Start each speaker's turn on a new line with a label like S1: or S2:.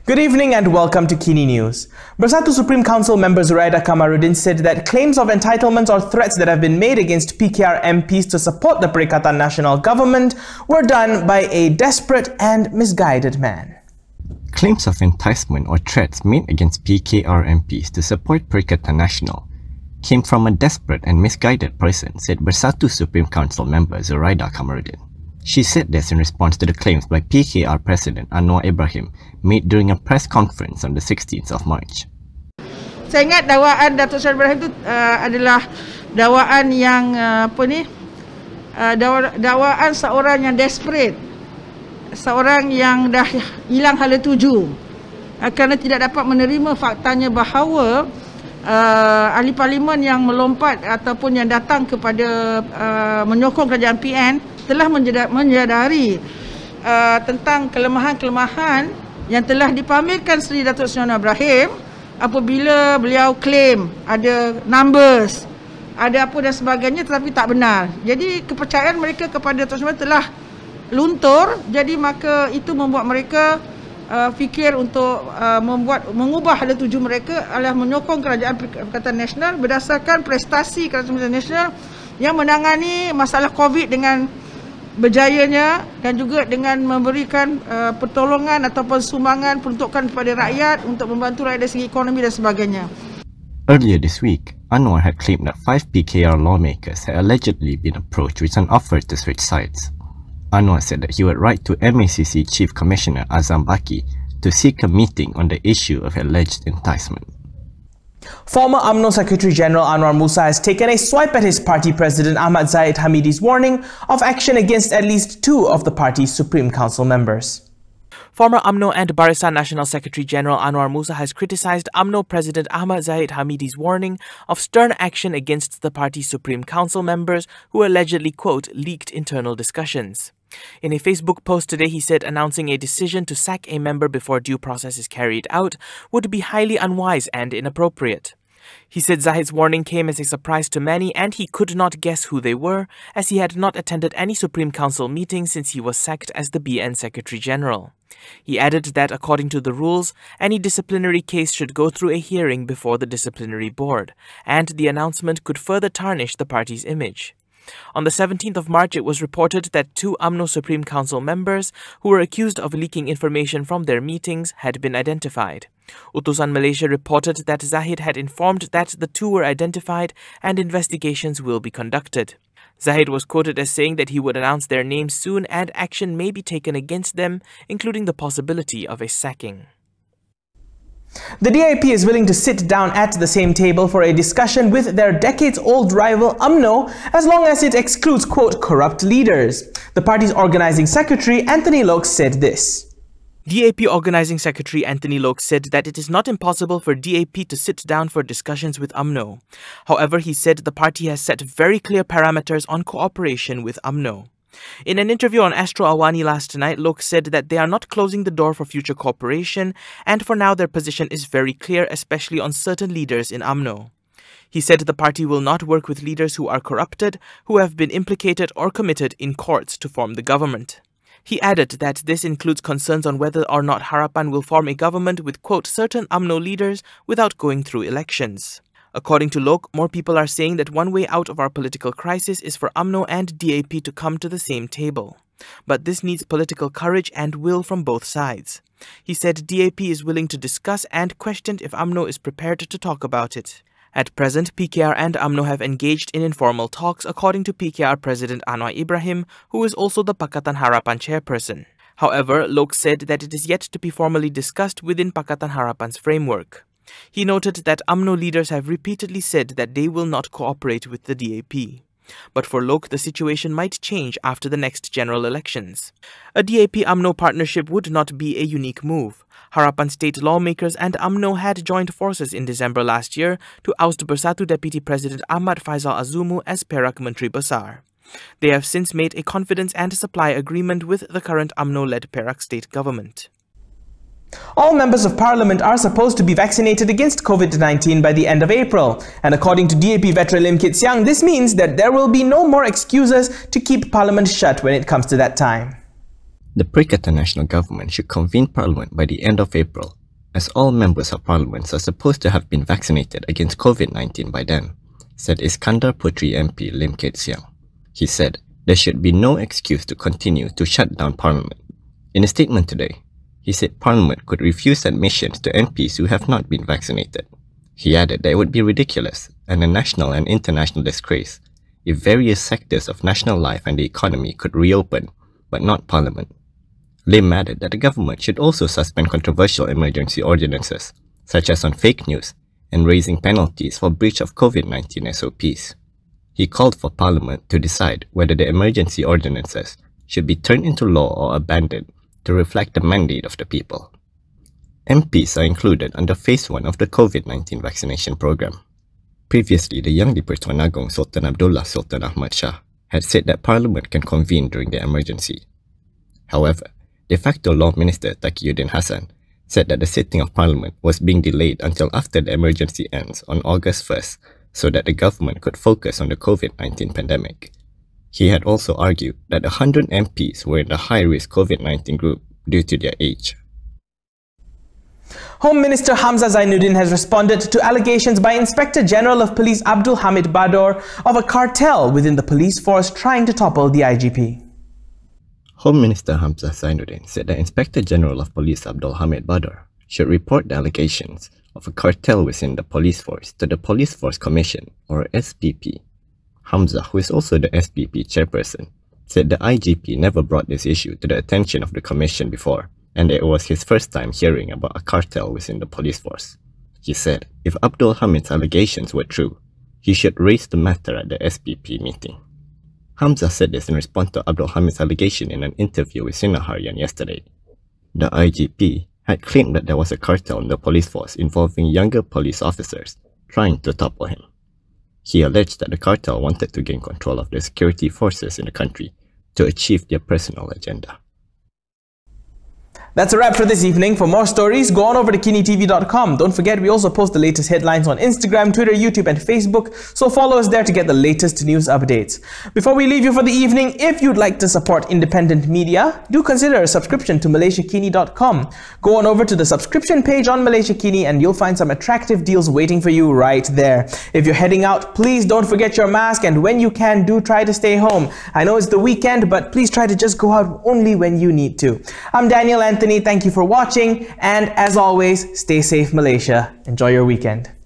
S1: Good evening and welcome to Kini News. Bersatu Supreme Council member Zuraida Kamaruddin said that claims of entitlements or threats that have been made against PKR MPs to support the Perikatan Nasional government were done by a desperate and misguided man.
S2: Claims of enticement or threats made against PKR MPs to support Perikatan Nasional came from a desperate and misguided person, said Bersatu Supreme Council member Zuraida Kamaruddin. She said this in response to the claims by PKR President Anwar Ibrahim made during a press conference on the 16th of March.
S3: Saya ingat dakwaan Datuk Seri Ibrahim itu adalah dakwaan yang dakwaan seorang yang desperate, seorang yang dah hilang hala tuju kerana tidak dapat menerima faktanya bahawa ahli parlimen yang melompat ataupun yang datang kepada menyokong kerajaan PN telah menyadari tentang kelemahan-kelemahan yang telah dipamerkan Seri Datuk Seri Anwar Ibrahim apabila beliau claim ada numbers, ada apa dan sebagainya, tetapi tak benar. Jadi kepercayaan mereka kepada Datuk Seri telah luntur, jadi maka itu membuat mereka fikir untuk mengubah hala tuju mereka adalah menyokong kerajaan Perikatan Nasional berdasarkan prestasi kerajaan nasional yang menangani masalah COVID dengan berjayanya dan juga dengan memberikan pertolongan ataupun sumbangan peruntukan kepada rakyat untuk membantu rakyat dari segi ekonomi dan sebagainya.
S2: Earlier this week, Anwar had claimed that 5 PKR lawmakers had allegedly been approached with an offer to switch sides. Anwar said that he would write to MACC Chief Commissioner Azam Baki to seek a meeting on the issue of alleged enticement.
S1: Former UMNO Secretary General Anwar Musa has taken a swipe at his party president Ahmad Zahid Hamidi's warning of action against at least 2 of the party's Supreme Council members.
S4: Former UMNO and Barisan Nasional Secretary General Anwar Musa has criticized UMNO President Ahmad Zahid Hamidi's warning of stern action against the party's Supreme Council members who allegedly, quote, leaked internal discussions. In a Facebook post today, he said announcing a decision to sack a member before due process is carried out would be highly unwise and inappropriate. He said Zahid's warning came as a surprise to many and he could not guess who they were, as he had not attended any Supreme Council meeting since he was sacked as the BN Secretary General. He added that according to the rules, any disciplinary case should go through a hearing before the disciplinary board, and the announcement could further tarnish the party's image. On the 17th of March, it was reported that 2 UMNO Supreme Council members who were accused of leaking information from their meetings had been identified. Utusan Malaysia reported that Zahid had informed that the 2 were identified and investigations will be conducted. Zahid was quoted as saying that he would announce their names soon and action may be taken against them, including the possibility of a sacking.
S1: The DAP is willing to sit down at the same table for a discussion with their decades-old rival UMNO as long as it excludes, quote, corrupt leaders. The party's organizing secretary, Anthony Loke, said this.
S4: DAP Organizing Secretary Anthony Loke said that it is not impossible for DAP to sit down for discussions with UMNO. However, he said the party has set very clear parameters on cooperation with UMNO. In an interview on Astro Awani last night, Loke said that they are not closing the door for future cooperation, and for now their position is very clear, especially on certain leaders in UMNO. He said the party will not work with leaders who are corrupted, who have been implicated or committed in courts to form the government. He added that this includes concerns on whether or not Harapan will form a government with, quote, certain UMNO leaders without going through elections. According to Loke, more people are saying that one way out of our political crisis is for UMNO and DAP to come to the same table. But this needs political courage and will from both sides. He said DAP is willing to discuss and questioned if UMNO is prepared to talk about it. At present, PKR and UMNO have engaged in informal talks, according to PKR President Anwar Ibrahim, who is also the Pakatan Harapan chairperson. However, Loke said that it is yet to be formally discussed within Pakatan Harapan's framework. He noted that UMNO leaders have repeatedly said that they will not cooperate with the DAP. But for Loke, the situation might change after the next general elections. A DAP-UMNO partnership would not be a unique move. Harapan state lawmakers and UMNO had joined forces in December last year to oust Bersatu Deputy President Ahmad Faisal Azumu as Perak Menteri Besar. They have since made a confidence and supply agreement with the current UMNO-led Perak state government.
S1: All members of parliament are supposed to be vaccinated against COVID-19 by the end of April. And according to DAP veteran Lim Kit Siang, this means that there will be no more excuses to keep parliament shut when it comes to that time.
S2: The Perikatan Nasional government should convene parliament by the end of April as all members of parliament are supposed to have been vaccinated against COVID-19 by then, said Iskandar Putri MP Lim Kit Siang. He said there should be no excuse to continue to shut down parliament. In a statement today, he said parliament could refuse admissions to MPs who have not been vaccinated. He added that it would be ridiculous and a national and international disgrace if various sectors of national life and the economy could reopen, but not parliament. Lim added that the government should also suspend controversial emergency ordinances, such as on fake news and raising penalties for breach of COVID-19 SOPs. He called for parliament to decide whether the emergency ordinances should be turned into law or abandoned to reflect the mandate of the people. MPs are included under Phase 1 of the COVID-19 vaccination program. Previously, the Yang di-Pertuan Agong Sultan Abdullah Sultan Ahmad Shah had said that Parliament can convene during the emergency. However, de facto Law Minister Taqiyuddin Hassan said that the sitting of Parliament was being delayed until after the emergency ends on August 1st so that the government could focus on the COVID-19 pandemic. He had also argued that 100 MPs were in the high-risk COVID-19 group due to their age.
S1: Home Minister Hamza Zainuddin has responded to allegations by Inspector General of Police Abdul Hamid Bador of a cartel within the police force trying to topple the IGP.
S2: Home Minister Hamza Zainuddin said that Inspector General of Police Abdul Hamid Bador should report the allegations of a cartel within the police force to the Police Force Commission, or SPP. Hamza, who is also the SPP chairperson, said the IGP never brought this issue to the attention of the commission before, and it was his first time hearing about a cartel within the police force. He said if Abdul Hamid's allegations were true, he should raise the matter at the SPP meeting. Hamza said this in response to Abdul Hamid's allegation in an interview with Sinar Harian yesterday. The IGP had claimed that there was a cartel in the police force involving younger police officers trying to topple him. He alleged that the cartel wanted to gain control of the security forces in the country to achieve their personal agenda.
S1: That's a wrap for this evening. For more stories, go on over to kinitv.com. Don't forget, we also post the latest headlines on Instagram, Twitter, YouTube and Facebook, so follow us there to get the latest news updates. Before we leave you for the evening, if you'd like to support independent media, do consider a subscription to MalaysiaKini.com. Go on over to the subscription page on Malaysia Kini and you'll find some attractive deals waiting for you right there. If you're heading out, please don't forget your mask, and when you can, do try to stay home. I know it's the weekend, but please try to just go out only when you need to. I'm Daniel Anthony. Thank you for watching, and as always, stay safe, Malaysia. Enjoy your weekend.